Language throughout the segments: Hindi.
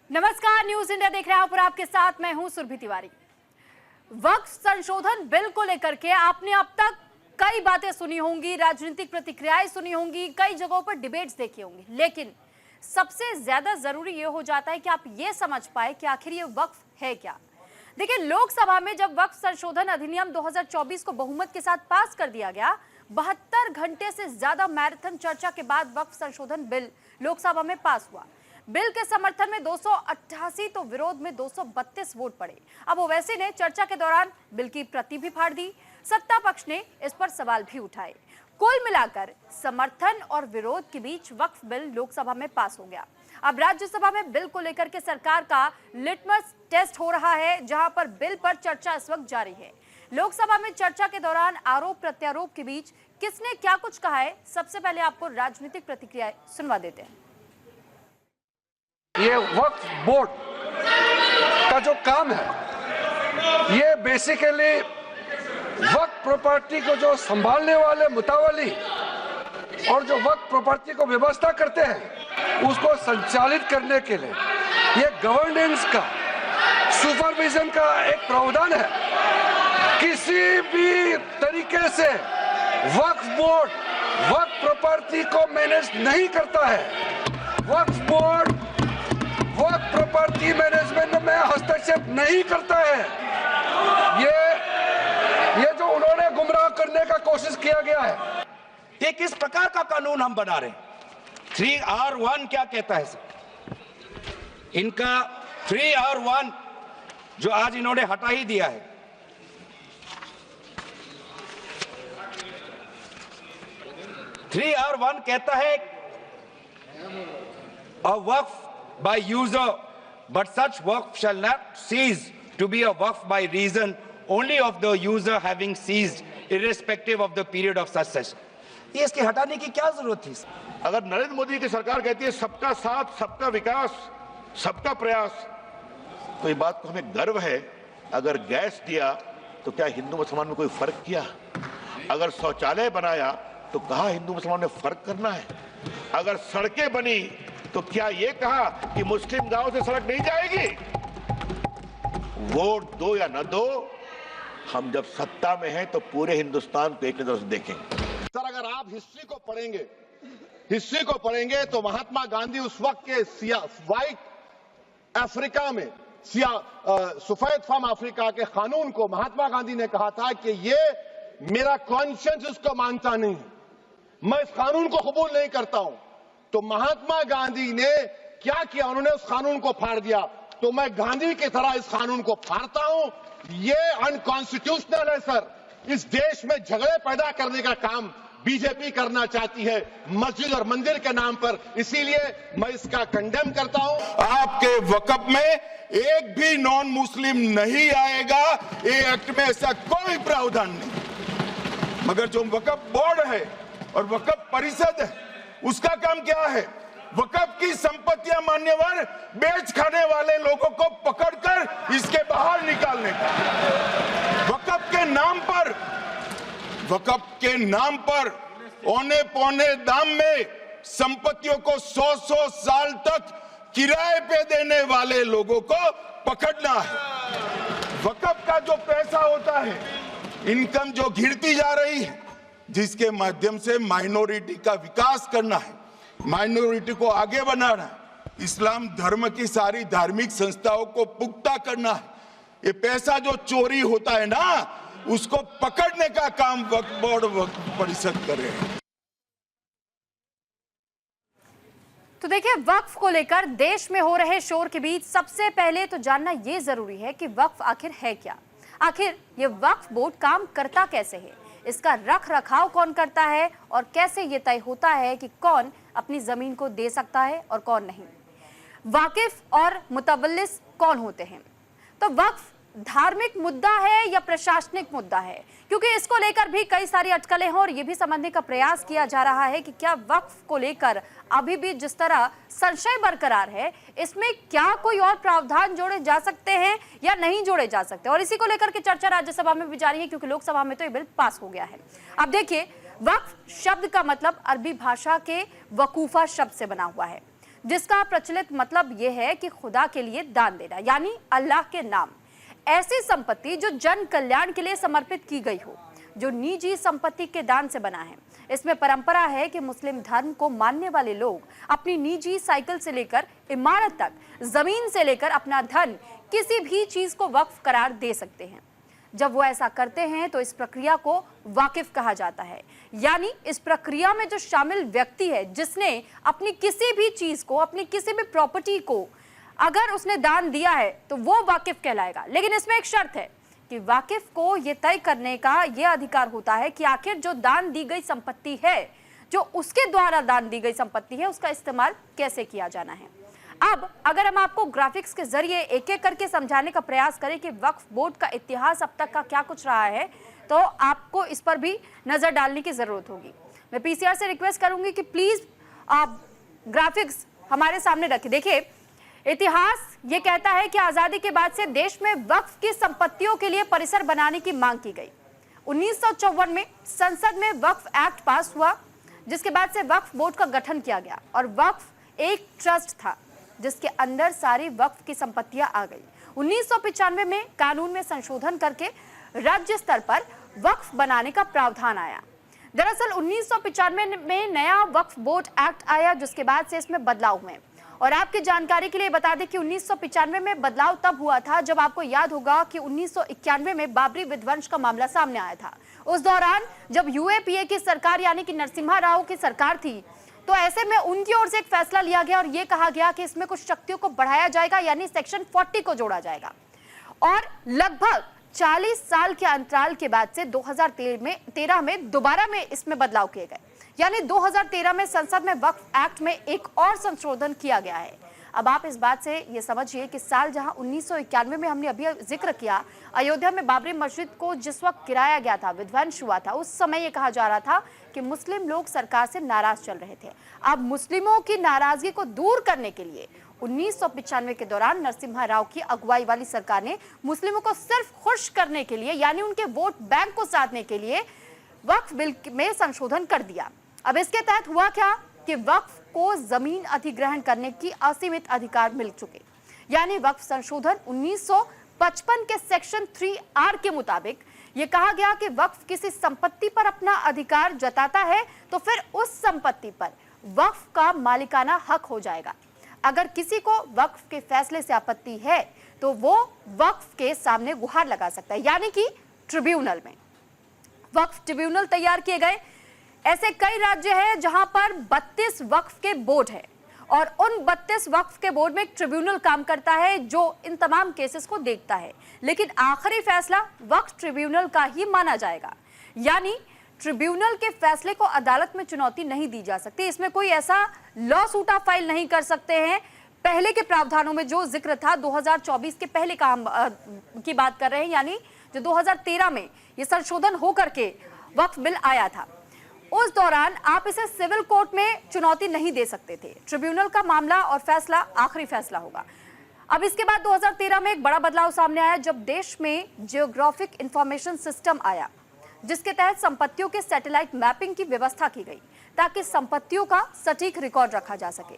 नमस्कार, न्यूज इंडिया देख रहे हैं पर आपके साथ मैं हूं सुरभि तिवारी। वक्फ संशोधन बिल को लेकर के आपने अब तक कई बातें सुनी होंगी, राजनीतिक प्रतिक्रियाएं सुनी होंगी, कई जगहों पर डिबेट्स देखी होंगी, लेकिन सबसे ज्यादा जरूरी यह हो जाता है कि आप ये समझ पाए कि आखिर ये वक्फ है क्या। देखिए, लोकसभा में जब वक्फ संशोधन अधिनियम 2024 को बहुमत के साथ पास कर दिया गया, 72 घंटे से ज्यादा मैराथन चर्चा के बाद वक्फ संशोधन बिल लोकसभा में पास हुआ। बिल के समर्थन में 288 तो विरोध में 232 वोट पड़े। अब ओवैसी ने चर्चा के दौरान बिल की प्रति भी फाड़ दी। सत्ता पक्ष ने इस पर सवाल भी उठाए। कुल मिलाकर समर्थन और विरोध के बीच वक्फ बिल लोकसभा में पास हो गया। अब राज्यसभा में बिल को लेकर के सरकार का लिटमस टेस्ट हो रहा है, जहां पर बिल पर चर्चा इस वक्त जारी है। लोकसभा में चर्चा के दौरान आरोप प्रत्यारोप के बीच किसने क्या कुछ कहा है, सबसे पहले आपको राजनीतिक प्रतिक्रियाएं सुनवा देते हैं। ये वक्फ बोर्ड का जो काम है, ये बेसिकली वक्फ प्रॉपर्टी को जो संभालने वाले मुतावली और जो वक्फ प्रॉपर्टी को व्यवस्था करते हैं, उसको संचालित करने के लिए ये गवर्नेंस का, सुपरविजन का एक प्रावधान है। किसी भी तरीके से वक्फ बोर्ड वक्फ प्रॉपर्टी को मैनेज नहीं करता है। वक्फ बोर्ड वक्फ प्रॉपर्टी मैनेजमेंट में हस्तक्षेप नहीं करता है। ये जो उन्होंने गुमराह करने का कोशिश किया गया है, ये किस प्रकार का कानून हम बना रहे हैं। 3R1 क्या कहता है सर? इनका 3R1 जो आज इन्होंने हटा ही दिया है। 3R1 कहता है a waqf by user, but such waqf shall not cease to be a waqf by reason only of the user having ceased, irrespective of the period of such cession. ये इसके हटाने की क्या जरूरत थी? अगर नरेंद्र मोदी की सरकार कहती है सबका साथ, सबका विकास, सबका प्रयास, तो ये बात को हमें गर्व है। अगर गैस दिया तो क्या हिंदू मुसलमान में कोई फर्क किया? अगर शौचालय बनाया तो कहा हिंदू मुसलमान ने फर्क करना है? अगर सड़कें बनी तो क्या ये कहा कि मुस्लिम गांव से सड़क नहीं जाएगी? वोट दो या न दो, हम जब सत्ता में हैं तो पूरे हिंदुस्तान को एक नजर से देखेंगे। सर, अगर आप हिस्ट्री को पढ़ेंगे तो महात्मा गांधी उस वक्त के व्हाइट अफ्रीका में सफेद फार्म अफ्रीका के कानून को महात्मा गांधी ने कहा था कि ये मेरा कॉन्शियंस उसको मानता नहीं है, मैं इस कानून को कबूल नहीं करता हूं। तो महात्मा गांधी ने क्या किया? उन्होंने उस कानून को फाड़ दिया। तो मैं गांधी की तरह इस कानून को फाड़ता हूं। ये अनकॉन्स्टिट्यूशनल है सर। इस देश में झगड़े पैदा करने का काम बीजेपी करना चाहती है मस्जिद और मंदिर के नाम पर, इसीलिए मैं इसका कंडेम करता हूं। आपके वक्फ में एक भी नॉन मुस्लिम नहीं आएगा, ये एक्ट में ऐसा कोई प्रावधान नहीं। मगर जो वक्फ बोर्ड है और वक्फ परिषद है, उसका काम क्या है? वक्फ की संपत्तियां मान्यवर बेच खाने वाले लोगों को पकड़कर इसके बाहर निकालने का। वक्फ के नाम पर औने पौने दाम में संपत्तियों को 100 साल तक किराए पे देने वाले लोगों को पकड़ना है। वक्फ का जो पैसा होता है, इनकम जो घिरती जा रही है, जिसके माध्यम से माइनॉरिटी का विकास करना है, माइनॉरिटी को आगे बढ़ाना है, इस्लाम धर्म की सारी धार्मिक संस्थाओं को पुख्ता करना है। ये पैसा जो चोरी होता है ना, उसको पकड़ने का काम वक्फ बोर्ड वक्फ परिषद कर रहे हैं। तो देखिए, वक्फ को लेकर देश में हो रहे शोर के बीच सबसे पहले तो जानना यह जरूरी है कि वक्फ आखिर है क्या। आखिर ये वक्फ बोर्ड काम करता कैसे है, इसका रख रखाव कौन करता है और कैसे ये तय होता है कि कौन अपनी जमीन को दे सकता है और कौन नहीं। वाकिफ और मुतवल्लिस कौन होते हैं। तो वक्फ धार्मिक मुद्दा है या प्रशासनिक मुद्दा है, क्योंकि इसको लेकर भी कई सारी अटकलें हैं और यह भी समझने का प्रयास किया जा रहा है कि क्या वक्फ को लेकर अभी भी जिस तरह संशय बरकरार है, इसमें क्या कोई और प्रावधान जोड़े जा सकते हैं या नहीं जोड़े जा सकते। और इसी को लेकर के चर्चा राज्यसभा में भी जारी है, क्योंकि लोकसभा में तो ये बिल पास हो गया है। अब देखिए, वक्फ शब्द का मतलब अरबी भाषा के वकूफा शब्द से बना हुआ है, जिसका प्रचलित मतलब यह है कि खुदा के लिए दान देना, यानी अल्लाह के नाम। ऐसी संपत्ति जो जन कल्याण के लिए समर्पित की गई हो, जो निजी संपत्ति के दान से बना है। इसमें परंपरा है कि मुस्लिम धर्म को मानने वाले लोग अपनी निजी साइकिल से लेकर इमारत तक, जमीन से लेकर अपना धन, किसी भी चीज को वक्फ करार दे सकते हैं। जब वो ऐसा करते हैं तो इस प्रक्रिया को वाकिफ कहा जाता है, यानी इस प्रक्रिया में जो शामिल व्यक्ति है, जिसने अपनी किसी भी चीज को, अपनी किसी भी प्रॉपर्टी को अगर उसने दान दिया है तो वो वाकिफ कहलाएगा। लेकिन इसमें एक शर्त है कि वाकिफ को यह तय करने का यह अधिकार होता है कि आखिर जो दान दी गई संपत्ति है, जो उसके द्वारा दान दी गई संपत्ति है, उसका इस्तेमाल कैसे किया जाना है। अब अगर हम आपको ग्राफिक्स के जरिए एक एक करके समझाने का प्रयास करें कि वक्फ बोर्ड का इतिहास अब तक का क्या कुछ रहा है, तो आपको इस पर भी नजर डालने की जरूरत होगी। मैं पीसीआर से रिक्वेस्ट करूंगी कि प्लीज आप ग्राफिक्स हमारे सामने रखें। देखिए, इतिहास ये कहता है कि आजादी के बाद से देश में वक्फ की संपत्तियों के लिए परिसर बनाने की मांग की गई। 1954 में संसद में वक्फ एक्ट पास हुआ, जिसके बाद से वक्फ बोर्ड का गठन किया गया और वक्फ एक ट्रस्ट था जिसके अंदर सारी वक्फ की संपत्तियां आ गई। 1995 में कानून में संशोधन करके राज्य स्तर पर वक्फ बनाने का प्रावधान आया। दरअसल 1995 में नया वक्फ बोर्ड एक्ट आया, जिसके बाद से इसमें बदलाव हुए। और आपकी जानकारी के लिए बता दें कि 1995 में बदलाव तब हुआ था जब आपको याद होगा कि 1991 में बाबरी विध्वंस का मामला सामने आया था। उस दौरान जब यूएपीए की सरकार यानी कि नरसिम्हा राव की सरकार थी, तो ऐसे में उनकी ओर से एक फैसला लिया गया और यह कहा गया कि इसमें कुछ शक्तियों को बढ़ाया जाएगा, यानी सेक्शन 40 को जोड़ा जाएगा। और लगभग 40 साल के अंतराल के बाद से 2013 में दोबारा में इसमें बदलाव किए गए, यानी 2013 में संसद में वक्फ एक्ट में एक और संशोधन किया गया है। अब आप इस बात से ये समझिए कि साल जहां 1991 में हमने अभी जिक्र किया, अयोध्या में बाबरी मस्जिद को जिस वक्त गिराया गया था, विध्वंस हुआ था, उस समय ये कहा जा रहा था कि मुस्लिम लोग सरकार से नाराज चल रहे थे। अब मुस्लिमों की नाराजगी को दूर करने के लिए 1995 के दौरान नरसिम्हा राव की अगुवाई वाली सरकार ने मुस्लिमों को सिर्फ खुश करने के लिए, यानी उनके वोट बैंक को साधने के लिए वक्फ बिल में संशोधन कर दिया। अब इसके तहत हुआ क्या कि वक्फ को जमीन अधिग्रहण करने की असीमित अधिकार मिल चुके, यानी वक्फ संशोधन 1955 के सेक्शन 3R के मुताबिक ये कहा गया कि वक्फ किसी संपत्ति पर अपना अधिकार जताता है तो फिर उस संपत्ति पर वक्फ का मालिकाना हक हो जाएगा। अगर किसी को वक्फ के फैसले से आपत्ति है तो वो वक्फ के सामने गुहार लगा सकता है, यानी कि ट्रिब्यूनल में। वक्फ ट्रिब्यूनल तैयार किए गए। ऐसे कई राज्य हैं जहां पर 32 वक्फ के बोर्ड है और उन 32 वक्फ के बोर्ड में एक ट्रिब्यूनल काम करता है जो इन तमाम केसेस को देखता है, लेकिन आखिरी फैसला वक्फ ट्रिब्यूनल का ही माना जाएगा, यानी ट्रिब्यूनल के फैसले को अदालत में चुनौती नहीं दी जा सकती। इसमें कोई ऐसा लॉ सूट आप फाइल नहीं कर सकते हैं। पहले के प्रावधानों में जो जिक्र था 2024 के पहले काम की बात कर रहे हैं, यानी जो 2013 में ये संशोधन होकर के वक्फ बिल आया था, उस दौरान आप इसे सिविल कोर्ट में चुनौती नहीं दे सकते थे। ट्रिब्यूनल का मामला और फैसला आखिरी फैसला होगा। अब इसके बाद 2013 में एक बड़ा बदलाव सामने आया जब देश में जियोग्राफिक इंफॉर्मेशन सिस्टम आया, जिसके तहत संपत्तियों के सैटेलाइट मैपिंग की व्यवस्था की गई ताकि संपत्तियों का सटीक रिकॉर्ड रखा जा सके।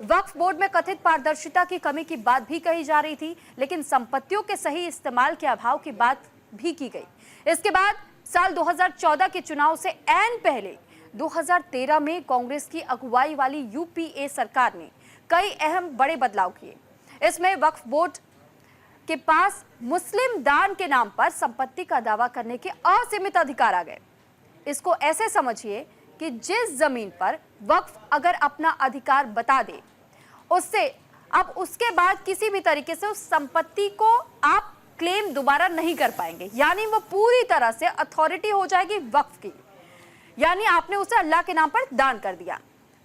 वक्फ बोर्ड में कथित पारदर्शिता की कमी की बात भी कही जा रही थी, लेकिन संपत्तियों के सही इस्तेमाल के अभाव की बात भी की गई। इसके बाद साल 2014 के चुनाव से ऐन पहले 2013 में कांग्रेस की अगुवाई वाली यूपीए सरकार ने कई अहम बड़े बदलाव किए। इसमें वक्फ बोर्ड के पास मुस्लिम दान के नाम पर संपत्ति का दावा करने के असीमित अधिकार आ गए। इसको ऐसे समझिए कि जिस जमीन पर वक्फ अगर अपना अधिकार बता दे, उससे अब उसके बाद किसी भी तरीके से उस संपत्ति को आप क्लेम दोबारा नहीं कर पाएंगे, यानी वो पूरी तरह से अथॉरिटी हो जाएगी वक्फ की, यानी आपने उसे अल्लाह के नाम पर दान कर दिया।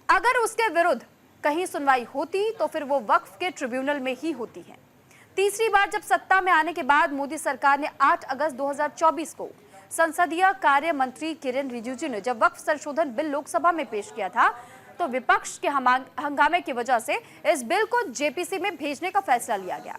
अगर उसके विरुद्ध कहीं सुनवाई होती तो फिर वो वक्फ के ट्रिब्यूनल में ही होती है। तीसरी बार जब सत्ता में आने के बाद मोदी सरकार ने 8 अगस्त 2024 को संसदीय कार्य मंत्री किरेन रिजिजू ने जब वक्फ संशोधन बिल लोकसभा में पेश किया था, तो विपक्ष के हंगामे की वजह से इस बिल को जेपीसी में भेजने का फैसला लिया गया।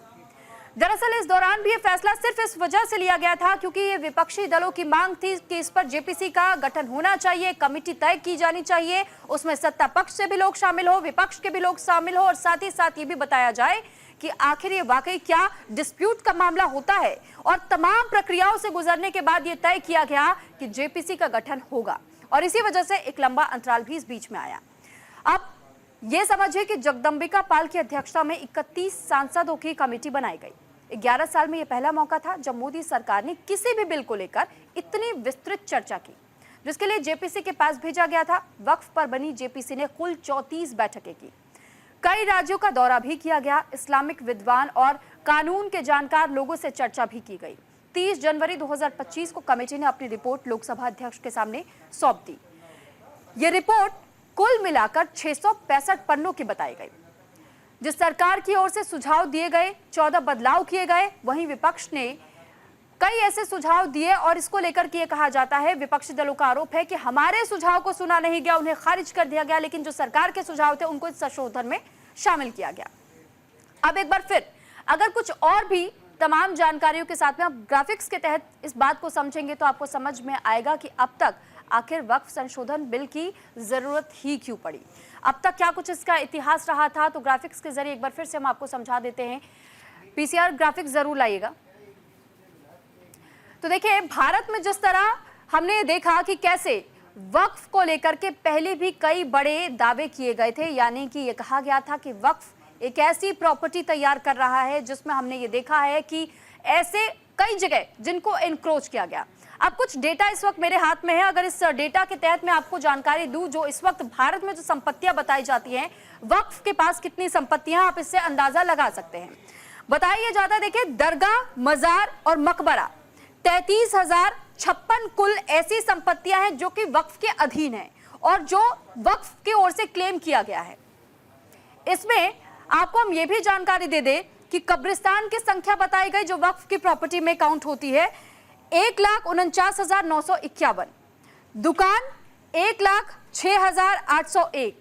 दरअसल इस दौरान भी ये फैसला सिर्फ इस वजह से लिया गया था क्योंकि ये विपक्षी दलों की मांग थी कि इस पर जेपीसी का गठन होना चाहिए, कमेटी तय की जानी चाहिए, उसमें सत्ता पक्ष से भी लोग शामिल हो, विपक्ष के भी लोग शामिल हो और साथ ही साथ ये भी बताया जाए कि आखिर ये वाकई क्या डिस्प्यूट का मामला होता है। और तमाम प्रक्रियाओं से गुजरने के बाद ये तय किया गया कि जेपीसी का गठन होगा और इसी वजह से एक लंबा अंतराल भी इस बीच में आया। अब ये समझिए कि जगदंबिका पाल की अध्यक्षता में 31 सांसदों की कमेटी बनाई गई। 11 साल में यह पहला मौका था जब मोदी सरकार ने किसी भी बिल को लेकर इतनी विस्तृत चर्चा की, जिसके लिए जेपीसी के पास भेजा गया था। वक्फ पर बनी जेपीसी ने कुल 34 बैठकें की, कई राज्यों का दौरा भी किया गया, इस्लामिक विद्वान और कानून के जानकार लोगों से चर्चा भी की गई। 30 जनवरी 2025 को कमेटी ने अपनी रिपोर्ट लोकसभा अध्यक्ष के सामने सौंप दी। ये रिपोर्ट कुल मिलाकर 665 पन्नों की बताई गई, जिस सरकार की ओर से सुझाव दिए गए, 14 बदलाव किए गए। वहीं विपक्ष ने कई ऐसे सुझाव दिए और इसको लेकर के ये कहा जाता है, विपक्षी दलों का आरोप है कि हमारे सुझाव को सुना नहीं गया, उन्हें खारिज कर दिया गया, लेकिन जो सरकार के सुझाव थे उनको इस संशोधन में शामिल किया गया। अब एक बार फिर अगर कुछ और भी तमाम जानकारियों के साथ में आप ग्राफिक्स के तहत इस बात को समझेंगे तो आपको समझ में आएगा कि अब तक आखिर वक्फ संशोधन बिल की जरूरत ही क्यों पड़ी, अब तक क्या कुछ इसका इतिहास रहा था। तो ग्राफिक्स के जरिए एक बार फिर से हम आपको समझा देते हैं। पीसीआर ग्राफिक्स जरूर लाइएगा। तो देखिए, भारत में जिस तरह हमने देखा कि कैसे वक्फ को लेकर के पहले भी कई बड़े दावे किए गए थे, यानी कि ये कहा गया था कि वक्फ एक ऐसी प्रॉपर्टी तैयार कर रहा है जिसमें हमने ये देखा है कि ऐसे कई जगह जिनको एनक्रोच किया गया। अब कुछ डेटा इस वक्त मेरे हाथ में है, अगर इस डेटा के तहत मैं आपको जानकारी दूं, जो इस वक्त भारत में जो संपत्तियां बताई जाती हैं, वक्फ के पास कितनी संपत्तियां, आप इससे अंदाजा लगा सकते हैं। बताइए जाता, देखिए, दरगाह, मजार और मकबरा 33,056 कुल ऐसी संपत्तियां हैं जो कि वक्फ के अधीन है और जो वक्फ की ओर से क्लेम किया गया है। इसमें आपको हम ये भी जानकारी दे दें कि कब्रिस्तान की संख्या बताई गई जो वक्फ की प्रॉपर्टी में काउंट होती है 1,49,951, दुकान 1,06,801,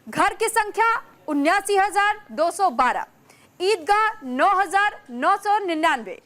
घर की संख्या 79,212, ईदगाह 9,999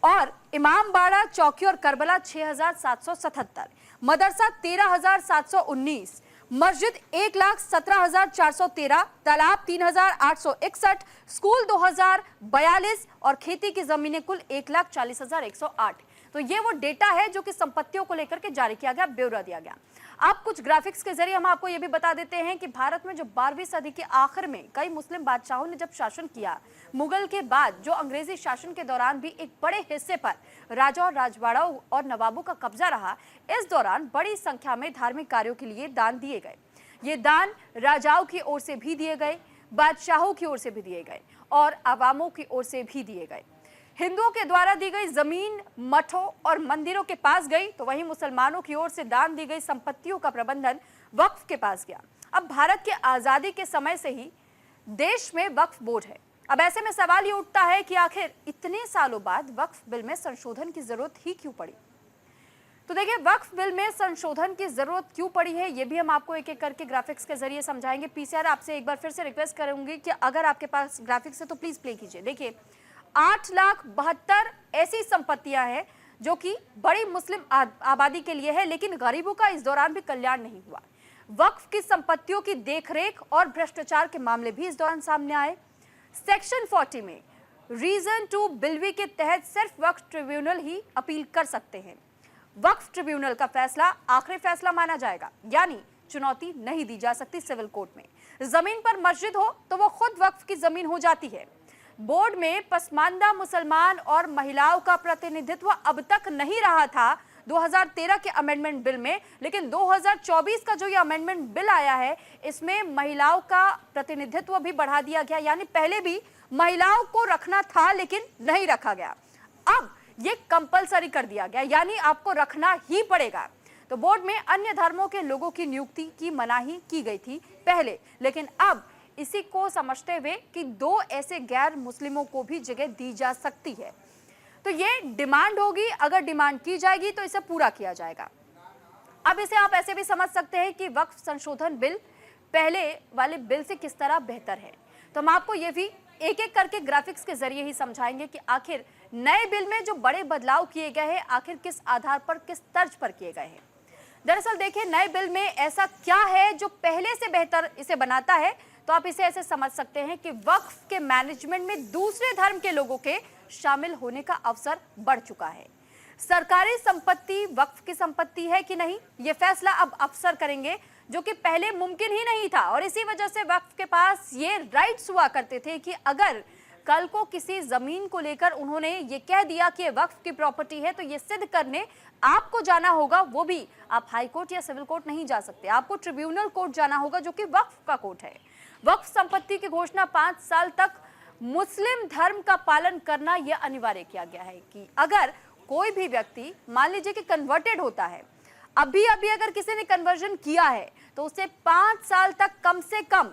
और इमाम बाड़ा, चौकी और करबला 6,777, मदरसा 13,719, मस्जिद 1,17,413, तालाब 3,861, स्कूल 2,042 और खेती की जमीनें कुल 1,40,108। तो ये वो डेटा है जो कि संपत्तियों को लेकर के जारी किया गया, ब्यौरा दिया गया। अब कुछ ग्राफिक्स के जरिए हम आपको ये भी बता देते हैं कि भारत में जो 12वीं सदी के आखिर में कई मुस्लिम बादशाहों ने जब शासन किया, मुगल के बाद जो अंग्रेजी शासन के दौरान भी एक बड़े हिस्से पर राजा और राजवाड़ाओं और नवाबों का कब्जा रहा। इस दौरान बड़ी संख्या में धार्मिक कार्यों के लिए दान दिए गए। ये दान राजाओं की ओर से भी दिए गए, बादशाहों की ओर से भी दिए गए और अवामों की ओर से भी दिए गए। हिंदुओं के द्वारा दी गई जमीन मठों और मंदिरों के पास गई, तो वहीं मुसलमानों की ओर से दान दी गई संपत्तियों का प्रबंधन वक्फ के पास गया। अब भारत के आजादी के समय से ही देश में वक्फ बोर्ड है। अब ऐसे में सवाल ये उठता है कि आखिर इतने सालों बाद वक्फ बिल में संशोधन की जरूरत ही क्यों पड़ी। तो देखिए, वक्फ बिल में संशोधन की जरूरत क्यों पड़ी है, ये भी हम आपको एक एक करके ग्राफिक्स के जरिए समझाएंगे। पीसीआर, आपसे एक बार फिर से रिक्वेस्ट करूंगी कि अगर आपके पास ग्राफिक्स है तो प्लीज प्ले कीजिए। देखिए, 8,72,000 ऐसी संपत्तियां हैं जो कि बड़ी मुस्लिम आबादी के लिए है, लेकिन गरीबों का इस दौरान भी कल्याण नहीं हुआ। वक्फ की संपत्तियों की देखरेख और भ्रष्टाचार के मामले भी इस दौरान सामने आए। सेक्शन 40 में रीजन टू बिलवी के तहत सिर्फ वक्फ ट्रिब्यूनल ही अपील कर सकते हैं। वक्फ ट्रिब्यूनल का फैसला आखिरी फैसला माना जाएगा, यानी चुनौती नहीं दी जा सकती सिविल कोर्ट में। जमीन पर मस्जिद हो तो वो खुद वक्फ की जमीन हो जाती है। बोर्ड में पसमानदा मुसलमान और महिलाओं का प्रतिनिधित्व अब तक नहीं रहा था 2013 के अमेंडमेंट बिल में, लेकिन 2024 का जो ये अमेंडमेंट बिल आया है, इसमें महिलाओं का प्रतिनिधित्व भी बढ़ा दिया गया। यानी पहले भी महिलाओं को रखना था लेकिन नहीं रखा गया, अब ये कंपलसरी कर दिया गया, यानी आपको रखना ही पड़ेगा। तो बोर्ड में अन्य धर्मों के लोगों की नियुक्ति की मनाही की गई थी पहले, लेकिन अब इसी को समझते हुए कि 2 ऐसे गैर मुस्लिमों को भी जगह दी जा सकती है, तो ये डिमांड होगी। अगर डिमांड की जाएगी तो इसे पूरा किया जाएगा। अब इसे आप ऐसे भी समझ सकते हैं कि वक्फ संशोधन बिल पहले वाले बिल से किस तरह बेहतर है। तो हम आपको ये भी एक एक करके ग्राफिक्स के जरिए ही समझाएंगे कि आखिर नए बिल में जो बड़े बदलाव किए गए हैं आखिर किस आधार पर, किस तर्ज पर किए गए हैं। दरअसल देखिए, नए बिल में ऐसा क्या है जो पहले से बेहतर इसे बनाता है, तो आप इसे ऐसे समझ सकते हैं कि वक्फ के मैनेजमेंट में दूसरे धर्म के लोगों के शामिल होने का अवसर बढ़ चुका है। सरकारी संपत्ति वक्फ की संपत्ति है कि नहीं, यह फैसला अब अफसर करेंगे, जो कि पहले मुमकिन ही नहीं था। और इसी वजह से वक्फ के पास ये राइट्स हुआ करते थे कि अगर कल को किसी जमीन को लेकर उन्होंने ये कह दिया कि ये वक्फ की प्रॉपर्टी है, तो ये सिद्ध करने आपको जाना होगा। वो भी आप हाई कोर्ट या सिविल कोर्ट नहीं जा सकते, आपको ट्रिब्यूनल कोर्ट जाना होगा, जो कि वक्फ का कोर्ट है। वक्फ संपत्ति की घोषणा 5 साल तक मुस्लिम धर्म का पालन करना यह अनिवार्य किया गया है कि अगर कोई भी व्यक्ति मान लीजिए कि कन्वर्टेड होता है, अभी अगर किसी ने कन्वर्जन किया है, तो उसे 5 साल तक कम से कम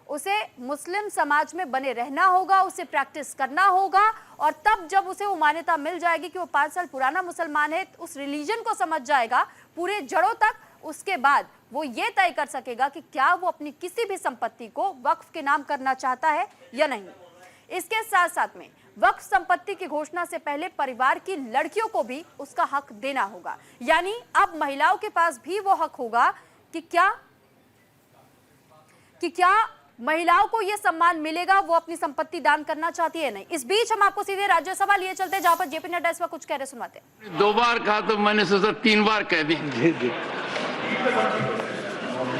उसे मुस्लिम समाज में बने रहना होगा, उसे प्रैक्टिस करना होगा। और तब जब उसे वो मान्यता मिल जाएगी कि वो 5 साल पुराना मुसलमान है, उस रिलीजन को समझ जाएगा पूरे जड़ों तक, उसके बाद वो ये तय कर सकेगा कि क्या वो अपनी किसी भी संपत्ति को वक्फ के नाम करना चाहता है या नहीं। इसके साथ साथ में वक्फ संपत्ति की घोषणा से पहले परिवार की लड़कियों को भी उसका हक देना होगा, यानी अब महिलाओं के पास भी वो हक होगा कि क्या महिलाओं को यह सम्मान मिलेगा, वो अपनी संपत्ति दान करना चाहती है नहीं। इस बीच हम आपको सीधे राज्यसभा लिए चलते हैं, जहां पर जेपी नड्डा इस वक्त कुछ कह रहे सुनाते हैं। 2 बार कहा तो मैंने सोचा 3 बार कह दी। जी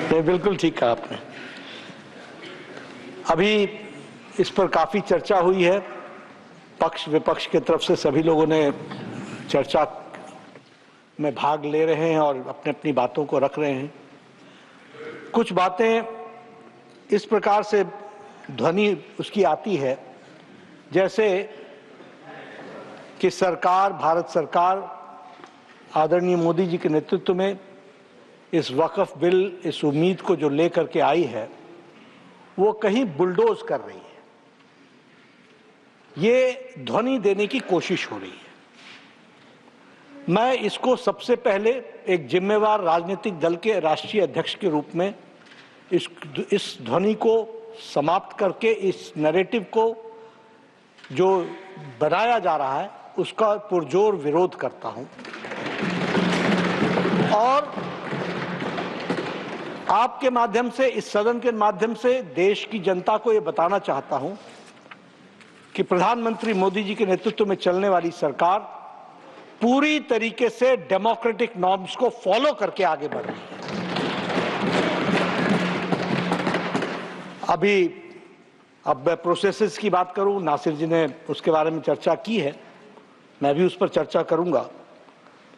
तो बिल्कुल ठीक कहा आपने। अभी इस पर काफी चर्चा हुई है, पक्ष विपक्ष की तरफ से सभी लोगों ने चर्चा में भाग ले रहे हैं और अपने अपनी बातों को रख रहे हैं। कुछ बातें इस प्रकार से ध्वनि उसकी आती है जैसे कि सरकार, भारत सरकार आदरणीय मोदी जी के नेतृत्व में इस वक्फ बिल, इस उम्मीद को जो लेकर के आई है, वो कहीं बुलडोज कर रही है, ये ध्वनि देने की कोशिश हो रही है। मैं इसको सबसे पहले एक जिम्मेवार राजनीतिक दल के राष्ट्रीय अध्यक्ष के रूप में इस ध्वनि को समाप्त करके, इस नैरेटिव को जो बनाया जा रहा है उसका पुरजोर विरोध करता हूं और आपके माध्यम से, इस सदन के माध्यम से देश की जनता को यह बताना चाहता हूं कि प्रधानमंत्री मोदी जी के नेतृत्व में चलने वाली सरकार पूरी तरीके से डेमोक्रेटिक नॉर्म्स को फॉलो करके आगे बढ़ रही है। अब मैं प्रोसेसेस की बात करूं, नासिर जी ने उसके बारे में चर्चा की है, मैं भी उस पर चर्चा करूंगा।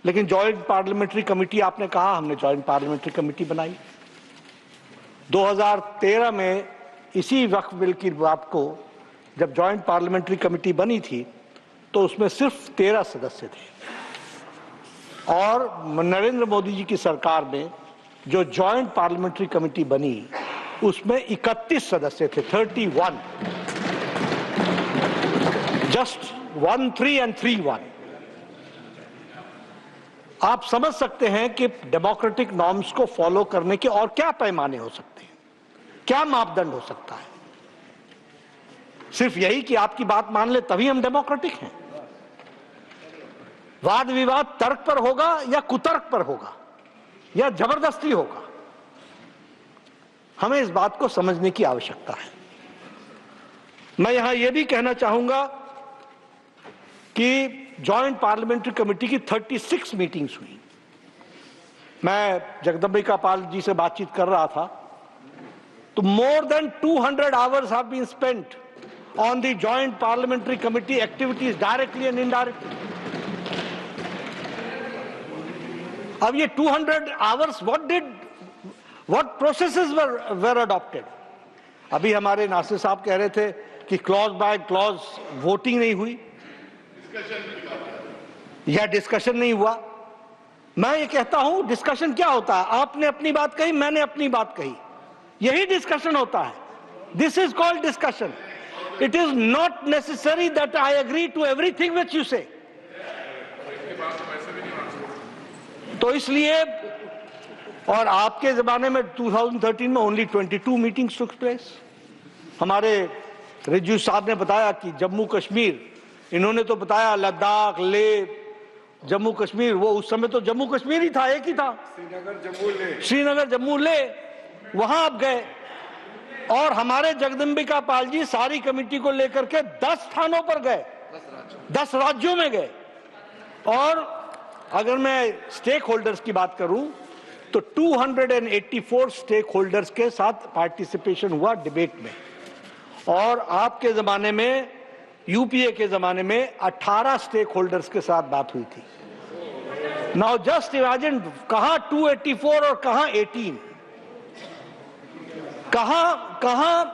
लेकिन जॉइंट पार्लियामेंट्री कमेटी, आपने कहा, हमने जॉइंट पार्लियामेंट्री कमेटी बनाई 2013 में। इसी वक्फ बिल की बात को जब जॉइंट पार्लियामेंट्री कमेटी बनी थी तो उसमें सिर्फ 13 सदस्य थे और नरेंद्र मोदी जी की सरकार में जो जॉइंट पार्लियामेंट्री कमेटी बनी उसमें 31 सदस्य थे, 31, जस्ट 1 3 and 3 1। आप समझ सकते हैं कि डेमोक्रेटिक नॉर्म्स को फॉलो करने के और क्या पैमाने हो सकते हैं, क्या मापदंड हो सकता है। सिर्फ यही कि आपकी बात मान ले तभी हम डेमोक्रेटिक हैं। वाद विवाद तर्क पर होगा या कुतर्क पर होगा या जबरदस्ती होगा, हमें इस बात को समझने की आवश्यकता है। मैं यहां यह भी कहना चाहूंगा कि जॉइंट पार्लियामेंट्री कमेटी की 36 मीटिंग्स हुई। मैं जगदम्बिका पाल जी से बातचीत कर रहा था तो more than 200 hours have been spent on the joint parliamentary committee activities directly and indirectly. अब ये 200 hours what processes were adopted? अभी हमारे नासिर साहब कह रहे थे कि क्लॉज बाय क्लॉज वोटिंग नहीं हुई या डिस्कशन नहीं हुआ। मैं ये कहता हूं डिस्कशन क्या होता है, आपने अपनी बात कही, मैंने अपनी बात कही, यही डिस्कशन होता है। This is called discussion. It is not necessary that I agree to everything which you say. तो इसलिए, और आपके जमाने में 2013 में ओनली 22 मीटिंग्स टुक प्लेस। हमारे रिजू साहब ने बताया कि जम्मू कश्मीर, इन्होंने तो बताया लद्दाख, ले, जम्मू कश्मीर, वो उस समय तो जम्मू कश्मीर ही था, एक ही था, श्रीनगर जम्मू ले, वहां आप गए। और हमारे जगदम्बिका पाल जी सारी कमेटी को लेकर के 10 स्थानों पर गए, 10 राज्यों में गए। और अगर मैं स्टेक होल्डर्स की बात करूं तो 284 स्टेक होल्डर्स के साथ पार्टिसिपेशन हुआ डिबेट में। और आपके जमाने में, यूपीए के जमाने में 18 स्टेक होल्डर्स के साथ बात हुई थी। नाउ जस्ट इमेजिन, कहां 284 और कहां 18, कहां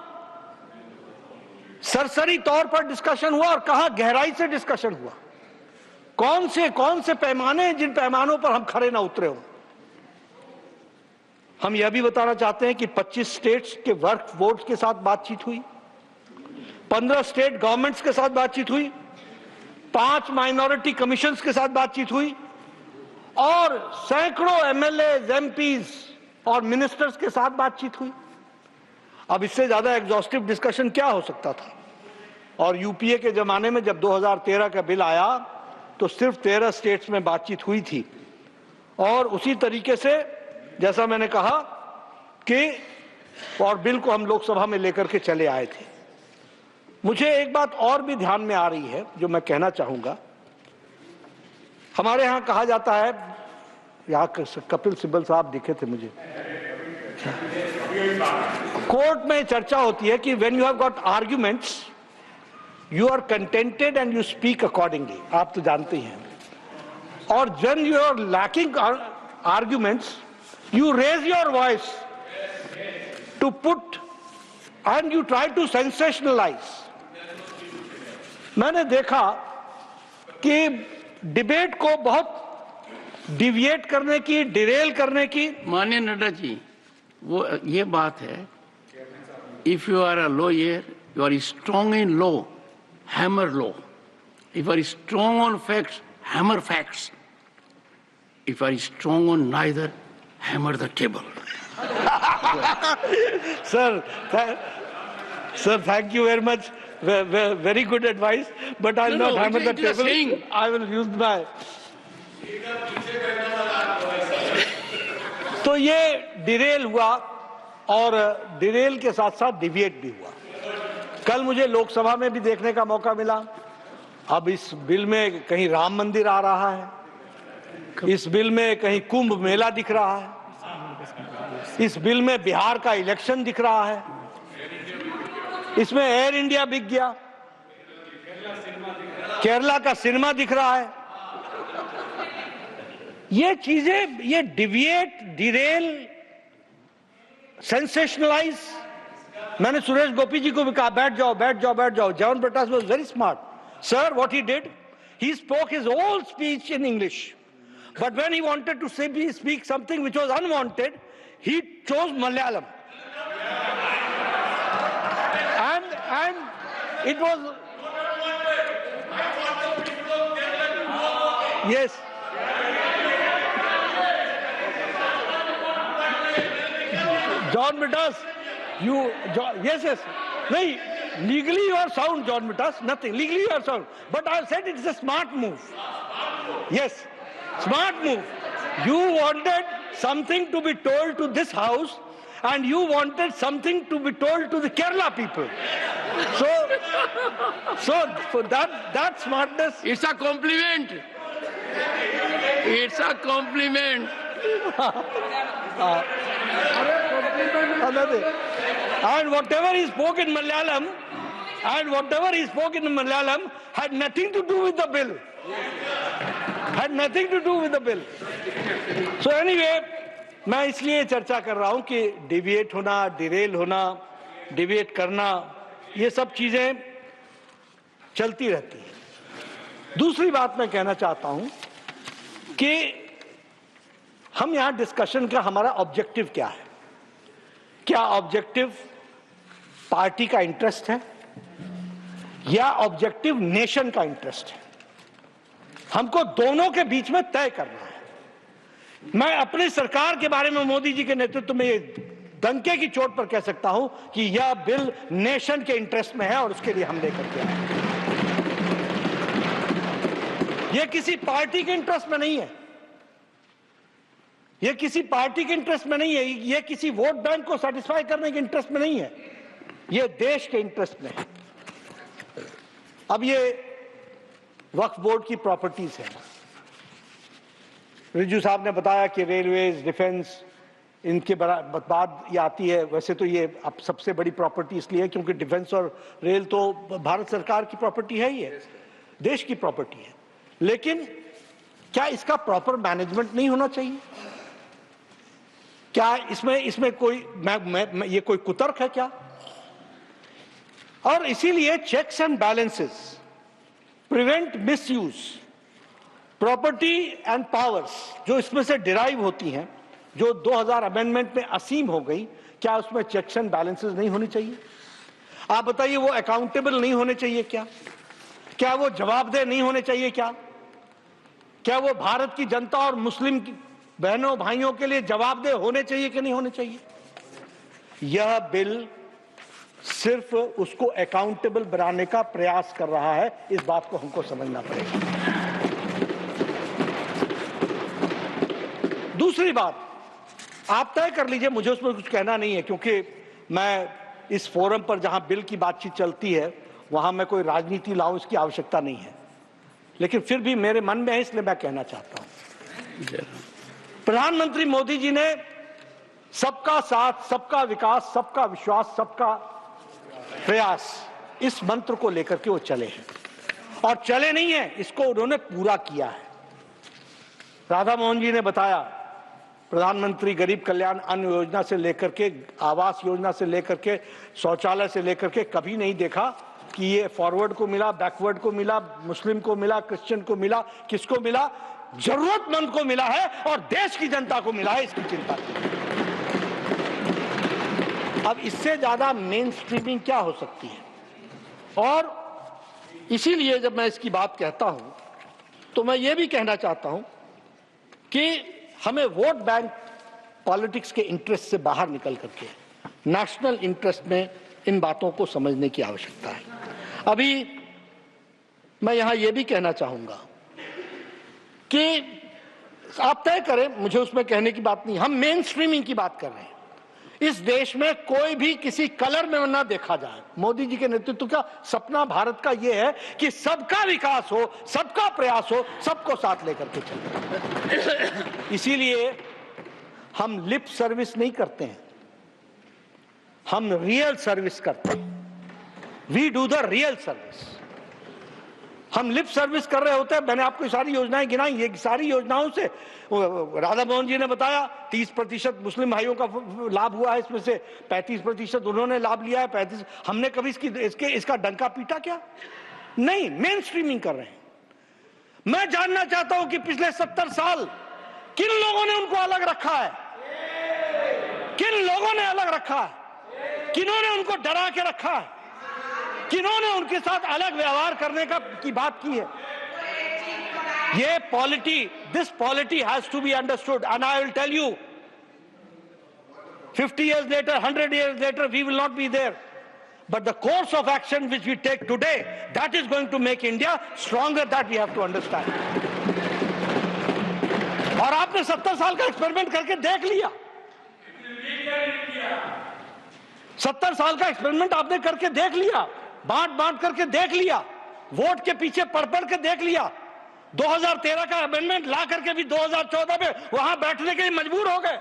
सरसरी तौर पर डिस्कशन हुआ और कहां गहराई से डिस्कशन हुआ। कौन से पैमाने, जिन पैमानों पर हम खड़े ना उतरे हो। हम यह भी बताना चाहते हैं कि 25 स्टेट्स के वर्क बोर्ड के साथ बातचीत हुई, 15 स्टेट गवर्नमेंट्स के साथ बातचीत हुई, 5 माइनॉरिटी कमीशंस के साथ बातचीत हुई और सैकड़ों एमएलए, एमपीज और मिनिस्टर्स के साथ बातचीत हुई। अब इससे ज्यादा एग्जॉस्टिव डिस्कशन क्या हो सकता था। और यूपीए के जमाने में जब 2013 का बिल आया तो सिर्फ 13 स्टेट्स में बातचीत हुई थी। और उसी तरीके से जैसा मैंने कहा कि और बिल को हम लोकसभा में लेकर के चले आए थे। मुझे एक बात और भी ध्यान में आ रही है जो मैं कहना चाहूंगा। हमारे यहां कहा जाता है, यहां कपिल सिब्बल साहब दिखे थे मुझे, कोर्ट में चर्चा होती है कि when you have got arguments you are contented and you speak accordingly. आप तो जानते ही हैं। और when you are lacking arguments you raise your voice to put and you try to sensationalize. मैंने देखा कि डिबेट को बहुत डिविएट करने की, डिरेल करने की। माननीय नड्डा जी, वो ये बात है, if you are a lawyer you are strong in law, hammer law. If you are strong on facts, hammer facts. If you are strong on neither, hammer the table. Sir, thank you very much. Very good advice. But I'll not hammer the table. I will use my. तो ये डिरेल हुआ और डिरेल के साथ साथ डिविएट भी हुआ। कल मुझे लोकसभा में भी देखने का मौका मिला। अब इस बिल में कहीं राम मंदिर आ रहा है, इस बिल में कहीं कुंभ मेला दिख रहा है, इस बिल में बिहार का इलेक्शन दिख रहा है, इसमें एयर इंडिया बिक गया, केरला का सिनेमा दिख रहा है। ये चीजें, ये डिविएट, डिरेल, सेंसेशनलाइज। मैंने सुरेश गोपी जी को भी कहा बैठ जाओ बैठ जाओ बैठ जाओ। John Brittas was very smart. Sir, what he did, he spoke his whole speech in English, but when he wanted to speak something which was unwanted, he chose Malayalam, and it was, yes, John Britas, yes, no, legally you are sound, John Britas, nothing, legally you are sound, but I said it's a smart move. Yes, smart move. You wanted something to be told to this house, and you wanted something to be told to the Kerala people. So for that smartness. It's a compliment. It's a compliment. And whatever he spoke in Malayalam, had nothing to do with the bill. Had nothing to do with the bill. So anyway, मैं इसलिए चर्चा कर रहा हूं कि डिविएट होना, डिरेल होना, डिविएट करना, ये सब चीजें चलती रहती हैं. दूसरी बात मैं कहना चाहता हूं कि हम यहां डिस्कशन का हमारा ऑब्जेक्टिव क्या है. क्या ऑब्जेक्टिव पार्टी का इंटरेस्ट है या ऑब्जेक्टिव नेशन का इंटरेस्ट है? हमको दोनों के बीच में तय करना है. मैं अपनी सरकार के बारे में मोदी जी के नेतृत्व में ये डंके की चोट पर कह सकता हूं कि यह बिल नेशन के इंटरेस्ट में है और उसके लिए हम लेकर के आए। यह किसी पार्टी के इंटरेस्ट में नहीं है, यह किसी पार्टी के इंटरेस्ट में नहीं है, यह किसी वोट बैंक को सेटिस्फाई करने के इंटरेस्ट में नहीं है, यह देश के इंटरेस्ट में है। अब ये वक्फ बोर्ड की प्रॉपर्टीज है। रिजू साहब ने बताया कि रेलवेज, डिफेंस, इनके बाद ये आती है। वैसे तो ये अब सबसे बड़ी प्रॉपर्टी इसलिए है क्योंकि डिफेंस और रेल तो भारत सरकार की प्रॉपर्टी है ही है, देश की प्रॉपर्टी है। लेकिन क्या इसका प्रॉपर मैनेजमेंट नहीं होना चाहिए? क्या इसमें कोई ये कोई कुतर्क है क्या? और इसीलिए checks and balances, prevent misuse, property and powers जो इसमें से डिराइव होती हैं, जो 2000 अमेंडमेंट में असीम हो गई, क्या उसमें चेक्स एंड बैलेंसेस नहीं होनी चाहिए? आप बताइए, वो अकाउंटेबल नहीं होने चाहिए क्या? क्या वो जवाबदेह नहीं होने चाहिए क्या? क्या वो भारत की जनता और मुस्लिम बहनों भाइयों के लिए जवाबदेह होने चाहिए कि नहीं होने चाहिए? यह बिल सिर्फ उसको अकाउंटेबल बनाने का प्रयास कर रहा है, इस बात को हमको समझना पड़ेगा। दूसरी बात, आप तय कर लीजिए, मुझे उसमें कुछ कहना नहीं है क्योंकि मैं इस फोरम पर जहां बिल की बातचीत चलती है वहां मैं कोई राजनीति लाऊं, इसकी आवश्यकता नहीं है। लेकिन फिर भी मेरे मन में है, इसलिए मैं कहना चाहता हूं। प्रधानमंत्री मोदी जी ने सबका साथ, सबका विकास, सबका विश्वास, सबका प्रयास, इस मंत्र को लेकर के वो चले हैं और चले नहीं है, इसको उन्होंने पूरा किया है। राधा मोहन जी ने बताया, प्रधानमंत्री गरीब कल्याण अन्न योजना से लेकर के, आवास योजना से लेकर के, शौचालय से लेकर के, कभी नहीं देखा कि ये फॉरवर्ड को मिला, बैकवर्ड को मिला, मुस्लिम को मिला, क्रिश्चियन को मिला, किसको मिला? जरूरतमंद को मिला है और देश की जनता को मिला है, इसकी चिंता की। अब इससे ज्यादा मेन स्ट्रीमिंग क्या हो सकती है? और इसीलिए जब मैं इसकी बात कहता हूं तो मैं ये भी कहना चाहता हूं कि हमें वोट बैंक पॉलिटिक्स के इंटरेस्ट से बाहर निकल करके नेशनल इंटरेस्ट में इन बातों को समझने की आवश्यकता है। अभी मैं यहां यह भी कहना चाहूंगा कि आप तय करें, मुझे उसमें कहने की बात नहीं, हम मेन स्ट्रीमिंग की बात कर रहे हैं। इस देश में कोई भी किसी कलर में ना देखा जाए। मोदी जी के नेतृत्व का सपना भारत का यह है कि सबका विकास हो, सबका प्रयास हो, सबको साथ लेकर के चले। इसीलिए हम लिप सर्विस नहीं करते हैं, हम रियल सर्विस करते हैं। We do the real service. हम लिप सर्विस कर रहे होते हैं। मैंने आपको सारी योजनाएं गिनाई, ये सारी योजनाओं से राधा मोहन जी ने बताया 30% मुस्लिम भाइयों का लाभ हुआ है, इसमें से 35% उन्होंने लाभ लिया है, 35 हमने कभी इसका डंका पीटा क्या? नहीं, मेन स्ट्रीमिंग कर रहे हैं। मैं जानना चाहता हूं कि पिछले 70 साल किन लोगों ने उनको अलग रखा है? किन लोगों ने अलग रखा है? किन्होंने उनको डरा के रखा है? किन्होंने उनके साथ अलग व्यवहार करने की बात की है? ये this polity has to be understood and I will tell you, 50 years later, 100 years later, we will not be there. But the course of action which we take today, that is going to make India stronger, that we have to understand. और आपने 70 साल का एक्सपेरिमेंट करके देख लिया। 70 साल का एक्सपेरिमेंट आपने करके देख लिया, बांट करके देख लिया, वोट के पीछे पढ़ के देख लिया। 2013 का अमेंडमेंट ला करके भी 2014 में वहां बैठने के लिए मजबूर हो गए।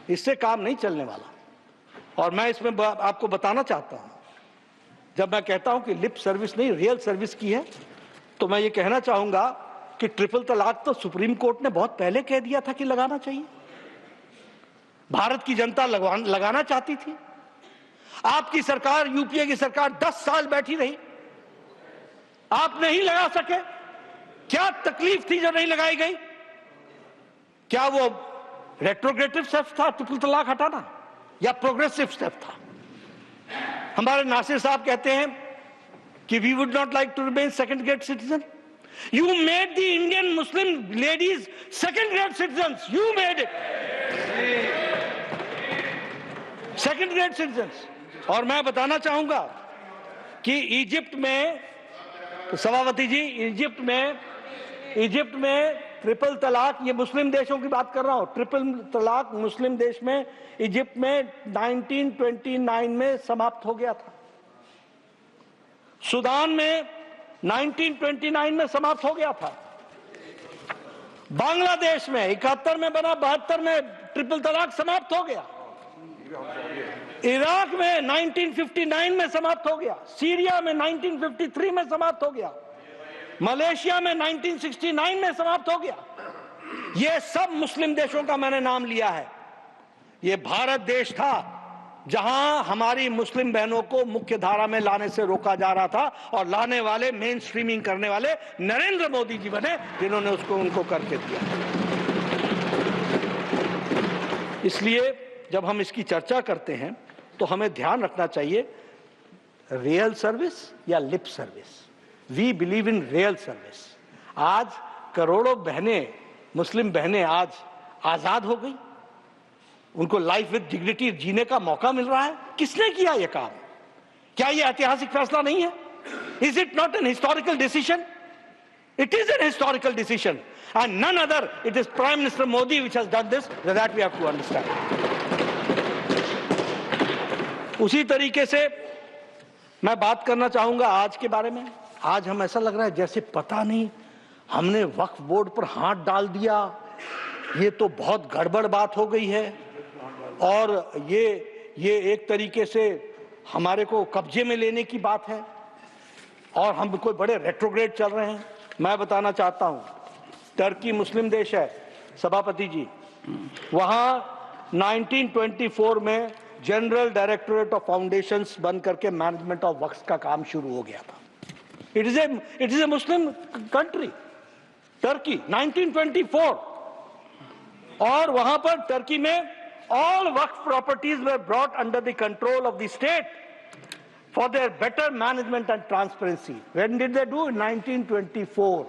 इससे काम नहीं चलने वाला। और मैं इसमें आपको बताना चाहता हूं, जब मैं कहता हूं कि लिप सर्विस नहीं रियल सर्विस की है, तो मैं ये कहना चाहूंगा कि ट्रिपल तलाक तो सुप्रीम कोर्ट ने बहुत पहले कह दिया था कि लगाना चाहिए। भारत की जनता लगाना चाहती थी। आपकी सरकार, यूपीए की सरकार 10 साल बैठी रही, आप नहीं लगा सके। क्या तकलीफ थी जो नहीं लगाई गई? क्या वो रेट्रोग्रेटिव स्टेप था ट्रिपल तलाक हटाना, या प्रोग्रेसिव स्टेप था? हमारे नासिर साहब कहते हैं कि we would not like to remain second grade citizen. You made the Indian Muslim ladies second grade citizen, you made it. Second grade citizens. और मैं बताना चाहूंगा कि इजिप्ट में, सभापति जी, इजिप्ट में ट्रिपल तलाक, ये मुस्लिम देशों की बात कर रहा हूं, ट्रिपल तलाक मुस्लिम देश में, इजिप्ट में 1929 में समाप्त हो गया था। सूडान में 1929 में समाप्त हो गया था। बांग्लादेश में 71 में बना, 72 में ट्रिपल तलाक समाप्त हो गया। इराक में 1959 में समाप्त हो गया। सीरिया में 1953 में समाप्त हो गया। मलेशिया में 1969 में समाप्त हो गया। ये सब मुस्लिम देशों का मैंने नाम लिया है। ये भारत देश था जहां हमारी मुस्लिम बहनों को मुख्य धारा में लाने से रोका जा रहा था, और लाने वाले, मेन स्ट्रीमिंग करने वाले नरेंद्र मोदी जी बने, जिन्होंने उनको करके दिया। इसलिए जब हम इसकी चर्चा करते हैं तो हमें ध्यान रखना चाहिए, रियल सर्विस या lip service. We believe in real service. आज करोड़ों बहनें, मुस्लिम बहनें आज आजाद हो गई, उनको लाइफ विद डिग्निटी जीने का मौका मिल रहा है। किसने किया यह काम? क्या यह ऐतिहासिक फैसला नहीं है? Is it not an historical decision? It is an historical decision, and none other, it is prime minister Modi which has done this, that we have to understand. उसी तरीके से मैं बात करना चाहूंगा आज के बारे में। आज हम, ऐसा लग रहा है जैसे पता नहीं हमने वक्फ बोर्ड पर हाथ डाल दिया, ये तो बहुत गड़बड़ बात हो गई है, और ये एक तरीके से हमारे को कब्जे में लेने की बात है, और हम कोई बड़े रेट्रोग्रेड चल रहे हैं। मैं बताना चाहता हूं, टर्की मुस्लिम देश है सभापति जी, वहां 1924 में जनरल डायरेक्टोरेट ऑफ फाउंडेशंस बन करके मैनेजमेंट ऑफ वक्फ का काम शुरू हो गया था। It is a Muslim country, Turkey, 1924। और वहां पर टर्की में all Waqf properties were brought under the control of the state for their better management and transparency. When did they do? 1924।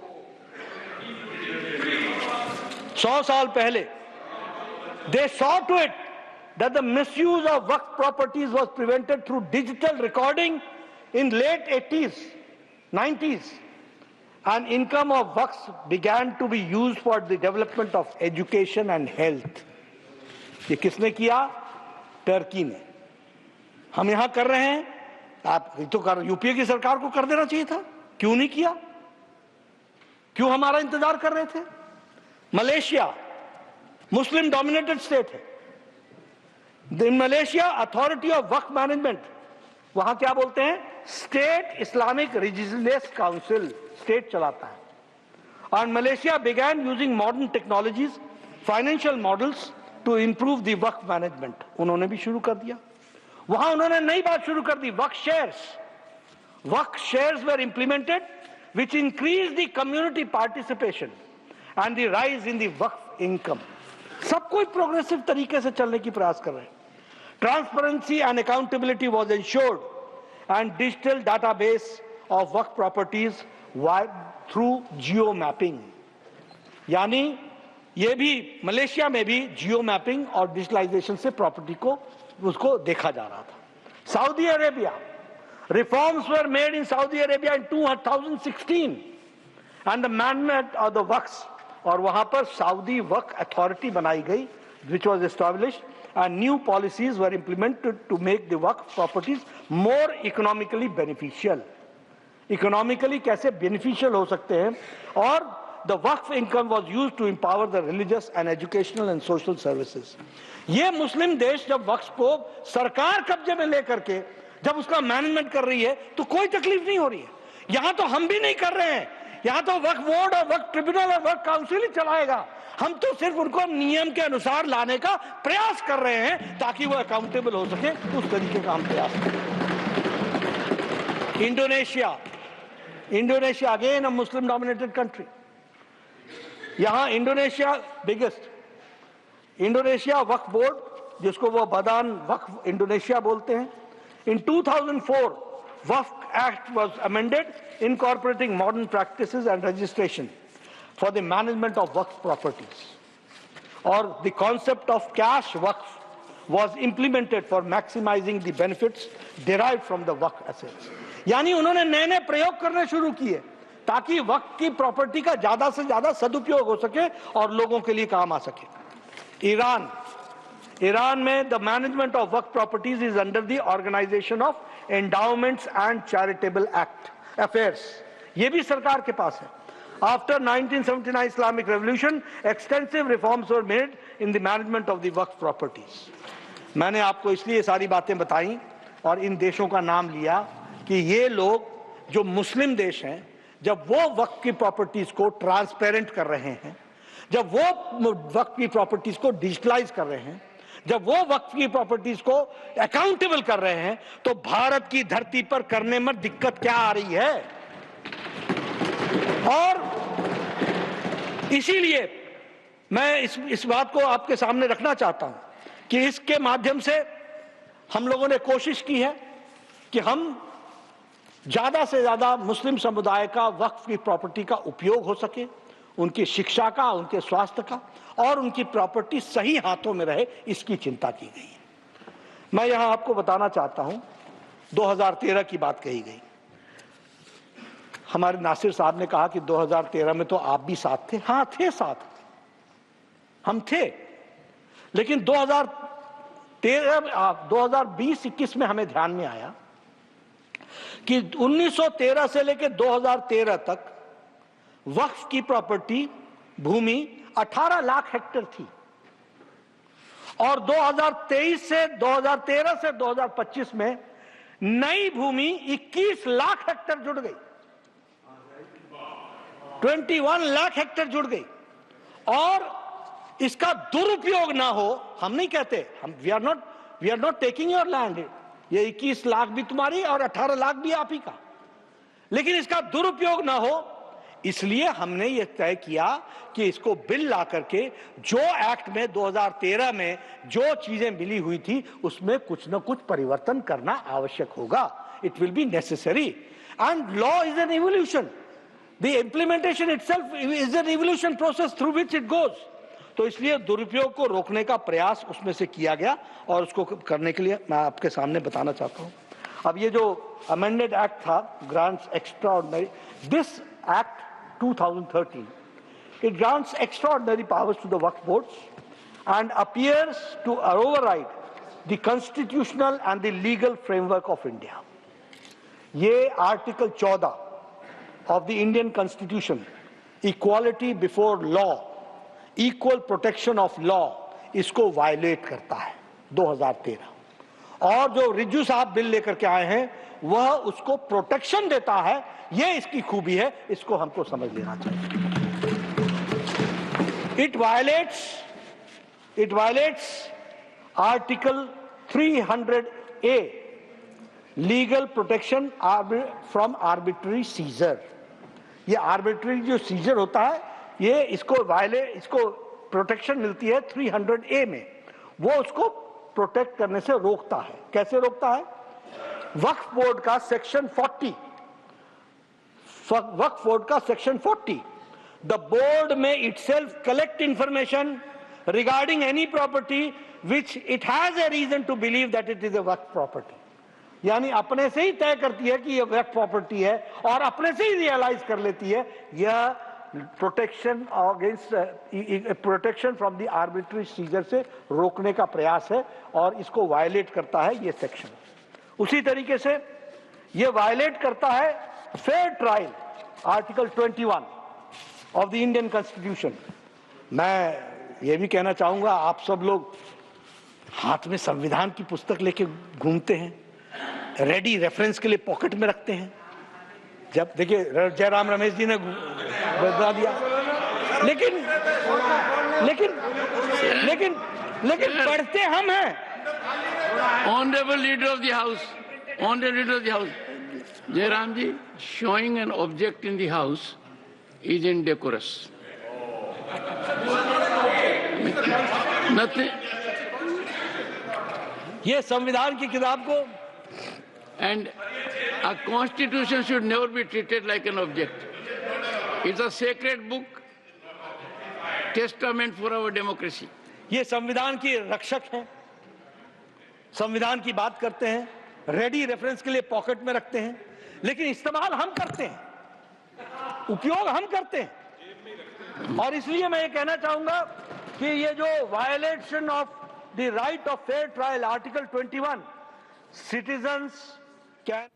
100 साल पहले they saw to it that the misuse of waqf properties was prevented through digital recording in late 80s, 90s, and income of waqf began to be used for the development of education and health. ये किसने किया? टर्की ने। हम यहां कर रहे हैं, आप तो यूपीए की सरकार को कर देना चाहिए था, क्यों नहीं किया? क्यों हमारा इंतजार कर रहे थे? मलेशिया मुस्लिम डोमिनेटेड स्टेट है। In Malaysia authority of waqf management, वहां क्या बोलते हैं? State Islamic religious council, state चलाता है। और Malaysia began using modern technologies, financial models to improve the waqf management. उन्होंने भी शुरू कर दिया। वहां उन्होंने नई बात शुरू कर दी, waqf shares. Waqf shares were implemented which increase the community participation and the rise in the waqf income. सब कोई प्रोग्रेसिव तरीके से चलने की प्रयास कर रहे हैं। Transparency and accountability was ensured and digital database of waqf properties through geo mapping. यानी ये भी मलेशिया में भी जियो मैपिंग और डिजिटलाइजेशन से प्रॉपर्टी को उसको देखा जा रहा था। Saudi Arabia, reforms were made in Saudi Arabia in 2016 and the management of the waqf, और वहां पर सऊदी वक्फ अथॉरिटी बनाई गई which was established, and new policies were implemented to make the waqf properties more economically beneficial. Economically कैसे beneficial हो सकते हैं? और the waqf income was used to empower the religious and educational and social services. ये मुस्लिम देश जब वक्फ को सरकार कब्जे में लेकर के जब उसका मैनेजमेंट कर रही है तो कोई तकलीफ नहीं हो रही है। यहां तो हम भी नहीं कर रहे हैं, यहां तो वक्फ बोर्ड और वक्फ ट्रिब्यूनल और वक्फ काउंसिल ही चलाएगा। हम तो सिर्फ उनको नियम के अनुसार लाने का प्रयास कर रहे हैं ताकि वो अकाउंटेबल हो सके, उस तरीके का हम प्रयास करें। Indonesia again a Muslim dominated country. यहां इंडोनेशिया बिगेस्ट। इंडोनेशिया वक्फ बोर्ड, जिसको वो बदान वक्फ इंडोनेशिया बोलते हैं, इन 2004 Waqf Act was amended, incorporating modern practices and registration for the management of waqf properties. Or the concept of cash waqf was implemented for maximizing the benefits derived from the Waqf assets. यानी उन्होंने नए नए प्रयोग करने शुरू किए ताकि वक्फ की प्रॉपर्टी का ज्यादा से ज्यादा सदुपयोग हो सके और लोगों के लिए काम आ सके। ईरान में the management of waqf properties is under the organisation of endowments and charitable act affairs, ये भी सरकार के पास है। After 1979 Islamic Revolution, extensive reforms were made in the management of the Waqf properties. मैंने आपको इसलिए सारी बातें बताई और इन देशों का नाम लिया कि ये लोग जो मुस्लिम देश हैं, जब वो वक्फ की प्रॉपर्टीज को ट्रांसपेरेंट कर रहे हैं, जब वो वक्फ की प्रॉपर्टीज को डिजिटलाइज कर रहे हैं, जब वो वक्फ की प्रॉपर्टीज को अकाउंटेबल कर रहे हैं, तो भारत की धरती पर करने में दिक्कत क्या आ रही है। और इसीलिए मैं इस बात को आपके सामने रखना चाहता हूं कि इसके माध्यम से हम लोगों ने कोशिश की है कि हम ज्यादा से ज्यादा मुस्लिम समुदाय का वक्फ की प्रॉपर्टी का उपयोग हो सके, उनकी शिक्षा का, उनके स्वास्थ्य का, और उनकी प्रॉपर्टी सही हाथों में रहे, इसकी चिंता की गई है। मैं यहां आपको बताना चाहता हूं, 2013 की बात कही गई। हमारे नासिर साहब ने कहा कि 2013 में तो आप भी साथ थे। हाँ थे, साथ हम थे, लेकिन 2020-21 में हमें ध्यान में आया कि 1913 से लेकर 2013 तक वक्फ की प्रॉपर्टी भूमि 18 लाख हेक्टेयर थी और 2013 से 2025 में नई भूमि 21 लाख हेक्टेयर जुड़ गई, 21 लाख हेक्टेयर जुड़ गई। और इसका दुरुपयोग ना हो, हम नहीं कहते, हम we are not taking your land, ये 21 लाख भी तुम्हारी और 18 लाख भी आप ही का, लेकिन इसका दुरुपयोग ना हो, इसलिए हमने ये तय किया कि इसको बिल ला करके जो एक्ट में 2013 में जो चीजें मिली हुई थी उसमें कुछ न कुछ परिवर्तन करना आवश्यक होगा। It will be necessary and law is an evolution, the implementation itself is an evolution process through which it goes. तो इसलिए दुरुपयोग को रोकने का प्रयास उसमें से किया गया और उसको करने के लिए मैं आपके सामने बताना चाहता हूं। अब ये जो अमेंडेड एक्ट था, grants extraordinary, this act 2013, it grants extraordinary powers to the Waqf boards and appears to override the constitutional and the legal framework of India. ये article 14 of the Indian Constitution, equality before law, equal protection of law, इसको वायलेट करता है 2013। और जो रिज्जू साहब बिल लेकर के आए हैं वह उसको प्रोटेक्शन देता है, ये इसकी खूबी है, इसको हमको समझ लेना चाहिए। It violates Article 300A, legal protection from arbitrary seizure। ये आर्बिट्री जो सीजर होता है, ये इसको प्रोटेक्शन मिलती है 300A में, वो उसको प्रोटेक्ट करने से रोकता है। कैसे रोकता है? वक्फ बोर्ड का सेक्शन 40, वक्फ बोर्ड का section 40, the board may itself collect information regarding any property which it has a reason to believe that it is a Waqf property। यानी अपने से ही तय करती है कि यह वक्फ प्रॉपर्टी है और अपने से ही रियलाइज कर लेती है। यह protection against protection from the arbitrary seizure से रोकने का प्रयास है और इसको वायलेट करता है ये सेक्शन। उसी तरीके से ये वायलेट करता है fair trial, article 21 of the Indian constitution. मैं ये भी कहना चाहूंगा, आप सब लोग हाथ में संविधान की पुस्तक लेके घूमते हैं, रेडी रेफरेंस के लिए पॉकेट में रखते हैं। जब देखिए जयराम रमेश जी ने बता दिया, लेकिन पढ़ते हम हैं। Honorable Leader of the House, Honorable Leader of the House, Jairam ji, showing an object in the House is indecorous. Nothing. ये संविधान की किताब को, and a constitution should never be treated like an object. It's a sacred book, testament for our democracy. ये संविधान की रक्षक है, संविधान की बात करते हैं, रेडी रेफरेंस के लिए पॉकेट में रखते हैं, लेकिन इस्तेमाल हम करते हैं, उपयोग हम करते हैं। और इसलिए मैं ये कहना चाहूंगा कि ये जो violation of the right of fair trial article 21 citizens can